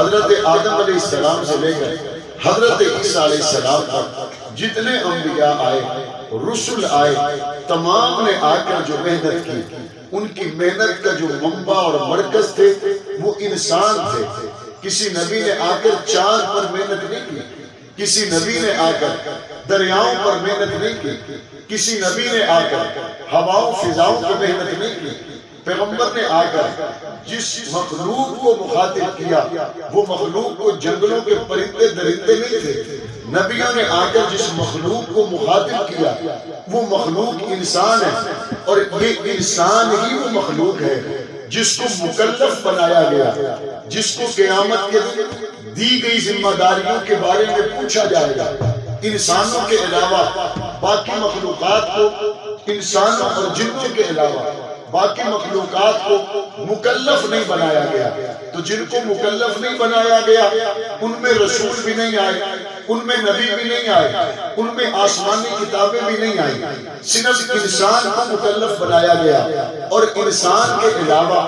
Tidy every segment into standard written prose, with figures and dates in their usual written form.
حضرت آدم علیہ السلام سے لے کر حضرت عیسیٰ علیہ السلام تک جتنے انبیاء آئے، رسول آئے، تمام نے آ کر جو محنت کی، ان کی محنت کا جو منبع اور مرکز تھے وہ انسان تھے۔ کسی نبی نے آ کر چاند پر محنت نہیں کی، کسی نبی نے آ کر دریاؤں پر محنت نہیں کی، کسی نبی نے آ کر ہواؤں فضاؤں پر محنت نہیں کی۔ پیغمبر نے آ کر جس مخلوق کو مخاطب کیا وہ مخلوق کو جنگلوں کے پرندے درندے نہیں تھے، نبیوں نے آ کر جس مخلوق کو مخاطب کیا وہ مخلوق انسان ہے، اور یہ انسان ہی وہ مخلوق ہے جس کو مکلف بنایا گیا، جس کو قیامت کے دن دی گئی ذمہ داریوں کے بارے میں پوچھا جائے گا۔ انسانوں کے علاوہ باقی مخلوقات کو، انسانوں اور جنوں کے علاوہ باقی مخلوقات کو مکلف نہیں بنایا گیا، تو جن کو مکلف نہیں بنایا گیا ان میں رسول بھی نہیں آئے، ان میں نبی بھی نہیں آئے، ان میں آسمانی کتابیں بھی نہیں آئیں، صرف انسان کو مکلف بنایا گیا۔ اور انسان کے علاوہ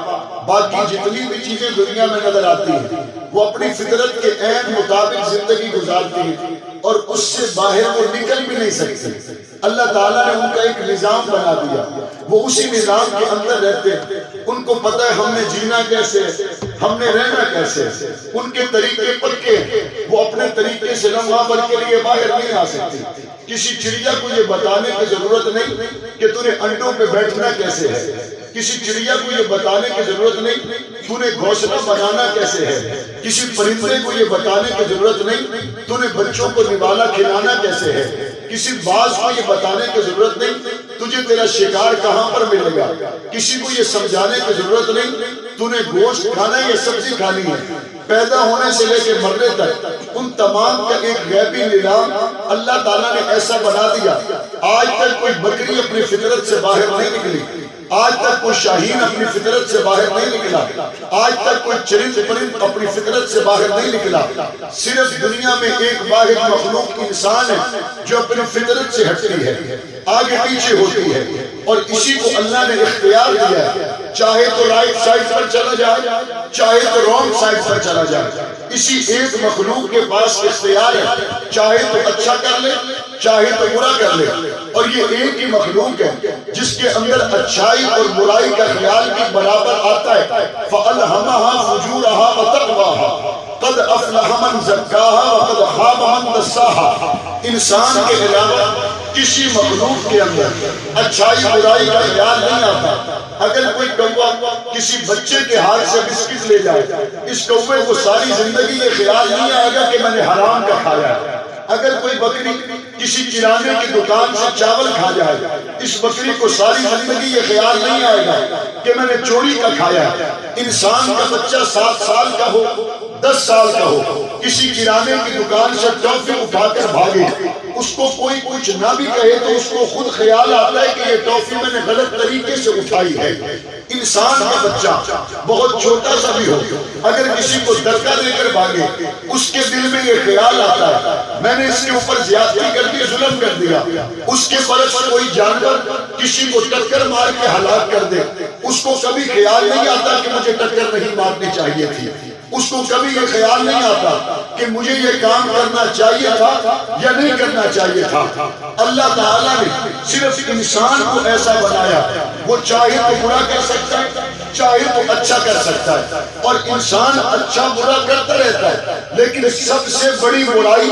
باقی جتنی بھی چیزیں دنیا میں نظر آتی ہیں وہ اپنی فطرت کے عین مطابق زندگی گزارتی ہیں اور اس سے باہر وہ نکل بھی نہیں سکتی۔ اللہ تعالیٰ نے ان کا ایک نظام بنا دیا، وہ اسی نظام کے اندر رہتے ہیں، ان کو پتہ ہے ہم نے جینا کیسے ہے، ہم نے رہنا کیسے ہے، ان کے طریقے پکے ہیں، وہ اپنے طریقے سے لمحہ بھر کے لیے باہر نہیں آ سکتی۔ کسی چڑیا کو یہ بتانے کی ضرورت نہیں کہ تو نے انڈوں پہ بیٹھنا کیسے ہے، کسی چڑیا کو یہ بتانے کی ضرورت نہیں تو نے گھونسلہ بنانا کیسے ہے، کسی پرندے کو یہ بتانے کی ضرورت نہیں تو نے بچوں کو نوالا کھلانا کیسے ہے، کسی باز کو یہ بتانے کی ضرورت نہیں تجھے تیرا شکار کہاں پر ملے گا، کسی کو یہ سمجھانے کی ضرورت نہیں تو نے گوشت کھانا یا سبزی کھانی ہے۔ پیدا ہونے سے لے کے مرنے تک ان تمام کا ایک غیبی نظام اللہ تعالیٰ نے ایسا بنا دیا۔ آج تک کوئی بکری اپنی فطرت سے باہر نہیں نکلی، آج تک کوئی شاہین اپنی فطرت سے باہر نہیں نکلا، آج تک کوئی چرند پرند اپنی فطرت سے باہر نہیں نکلا۔ صرف دنیا میں ایک واحد مخلوق انسان ہے جو اپنی فطرت سے ہٹتی ہے، آگے پیچھے ہوتی ہے، اور اسی کو اللہ نے اختیار دیا ہے، چاہے تو رائٹ سائڈ پر چلا جائے چاہے تو رانگ سائڈ پر چلا جائے۔ اسی ایک مخلوق کے پاس اختیار ہے، چاہے تو اچھا کر لے چاہے تو برا کر لے، اور یہ ایک ہی مخلوق ہے جس کے اندر اچھائی اور برائی کا خیال بھی برابر آتا ہے۔ فَأَلْهَمَهَا فُجُورَهَا وَتَقْوَاهَا قَدْ أَفْلَحَ مَنْ زَكَّاهَا وَقَدْ خَابَ مَنْ دَسَّاهَا۔ انسان کے علاوہ کسی مخلوق کے اندر اچھائی برائی کا خیال نہیں آتا۔ اگر کوئی کوا کسی بچے کے ہاتھ سے بسکٹ لے جائے، اس کوے کو ساری زندگی یہ خیال نہیں آئے گا کہ میں نے حرام کا کھایا ہے۔ اگر کوئی بکری کسی کرانے کی دکان سے چاول کھا جائے، اس بکری کو ساری زندگی یہ خیال نہیں آئے گا کہ میں نے چوری کا کھایا ہے۔ انسان کا بچہ 7 سال کا ہو 10 سال کا ہو، کسی کرانے کی دکان سے ٹافی اٹھا کر بھاگے، اس کو کوئی کچھ نہ بھی کہے تو اس کو خود خیال آتا ہے کہ یہ ٹافی میں نے غلط طریقے سے اٹھائی ہے۔ انسان کا بچہ بہت چھوٹا سا بھی ہو، اگر کسی کو دھکا دے کر بھاگے، اس کے دل میں یہ خیال آتا ہے میں نے اس کے اوپر زیادتی کر دی، ظلم کر دیا۔ اس کے برعکس کوئی جانور کسی کو ٹکر مار کے ہلاک کر دے، اس کو کبھی خیال نہیں آتا کہ مجھے ٹکر نہیں مارنی چاہیے تھی، اس کو کبھی یہ خیال نہیں آتا کہ مجھے یہ کام کرنا چاہیے تھا یا نہیں کرنا چاہیے تھا۔ اللہ تعالیٰ نے صرف انسان کو ایسا بنایا، وہ چاہے تو برا کر سکتا ہے چاہے تو اچھا کر سکتا ہے، اور انسان اچھا برا کرتا رہتا ہے، لیکن سب سے بڑی برائی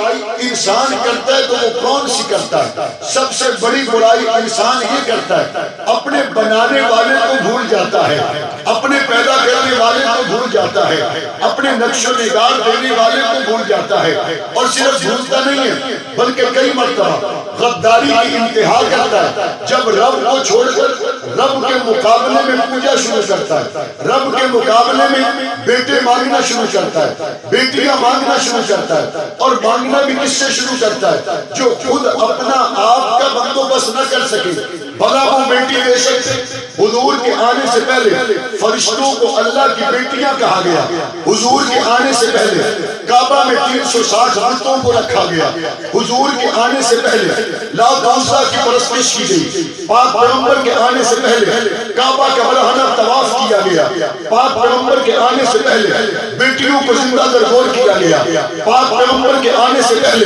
انسان کرتا ہے تو وہ کون سی کرتا ہے؟ سب سے بڑی برائی انسان یہ کرتا ہے، اپنے بنانے والے کو بھول جاتا ہے، اپنے پیدا کرنے والے کو بھول جاتا ہے، اپنے نقش و نگار دینے والے کو بھول جاتا ہے، اور صرف بھولتا نہیں ہے بلکہ کئی مرتبہ غداری کی انتہا کرتا ہے۔ جب رب کو چھوڑ کر رب کے مقابلے میں پوجا شروع کرتا ہے، رب کے مقابلے میں بیٹے مانگنا شروع کرتا ہے، بیٹیاں مانگنا شروع کرتا ہے، اور مانگنا بھی کس سے شروع کرتا ہے؟ جو خود اپنا آپ کا بندوبست نہ کر سکے۔ بھلا وہ بیٹی دے سکتے؟ حضور کے آنے سے پہلے فرشتوں کو اللہ کی بیٹیاں کہا گیا، حضور کے آنے سے پہلے کعبہ میں 360 بتوں کو رکھا گیا، حضور کے آنے سے پہلے لات عزا کی پرستش کی گئی، پاک پیغمبر کے آنے سے پہلے کعبہ کا برہنہ طواف کیا گیا، پاک پیغمبر کے آنے سے پہلے بیٹیوں کو زندہ درگور کیا گیا، پاک پیغمبر کے آنے سے پہلے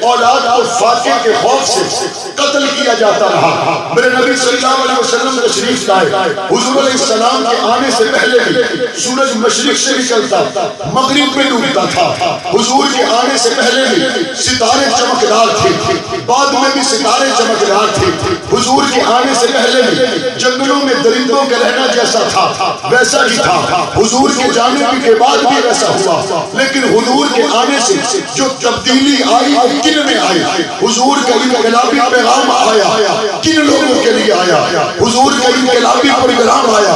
اولاد کو فاقے کے خوف سے قتل کیا جاتا رہا۔ میرے نبی صلی اللہ علیہ وسلم تشریف لائے، حضور علیہ السلام کے آنے سے پہلے بھی سورج مشرق سے نکلتا مغرب میں ڈوبتا تھا، حضور کے آنے سے پہلے بھی ستارے چمکدار تھے، بعد میں بھی ستارے چمکدار تھے، حضور کے آنے سے پہلے بھی جنگلوں میں درندوں کا رہنا جیسا تھا ویسا ہی تھا، حضور کے جانے کے بعد بھی ویسا ہوا، لیکن حضور کے آنے سے جو تبدیلی آئی وہ کن میں آئی؟ حضور کا انقلابی پیغام آیا، کن لوگوں کے لیے آیا؟ حضور کا انقلابی پروگرام آیا،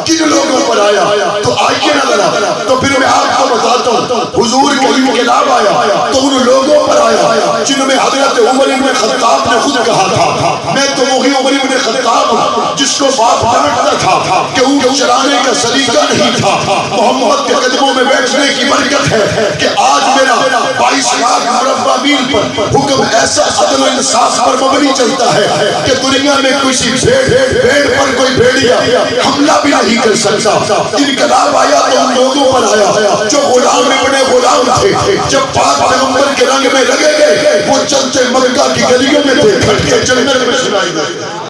کن لوگوں پر آیا؟ تو آئیے نہ ذرا، تو پھر میں آپ کو بتاتا ہوں، حضور کا انقلاب آیا تو ان لوگوں پر آیا جن میں حضرت عمر بن خطاب نے خود کہا تھا میں تو وہی عمر بن خطاب ہوں جس کو باپ ڈانٹتا تھا کہ اونٹ چرانے کا سلیقہ نہیں تھا، محمد کے قدموں میں بیٹھنے کی برکت ہے کہ آج میرا 22 لاکھ مربع میل پر حکم ایسا عدل و انصاف پر مبنی چلتا ہے کہ دنیا میں کسی بھیڑ پر کوئی بھیڑیا حملہ بھی نہیں کر سکتا۔ انقلاب آیا تو ان لوگوں پر آیا جو غلام ابن غلام تھے، جب پاک پیغمبر کے رنگ میں لگے گئے وہ چلتے مکہ کی گلیوں میں تھے، کھڑ کے جنگل میں سنائی دیتے۔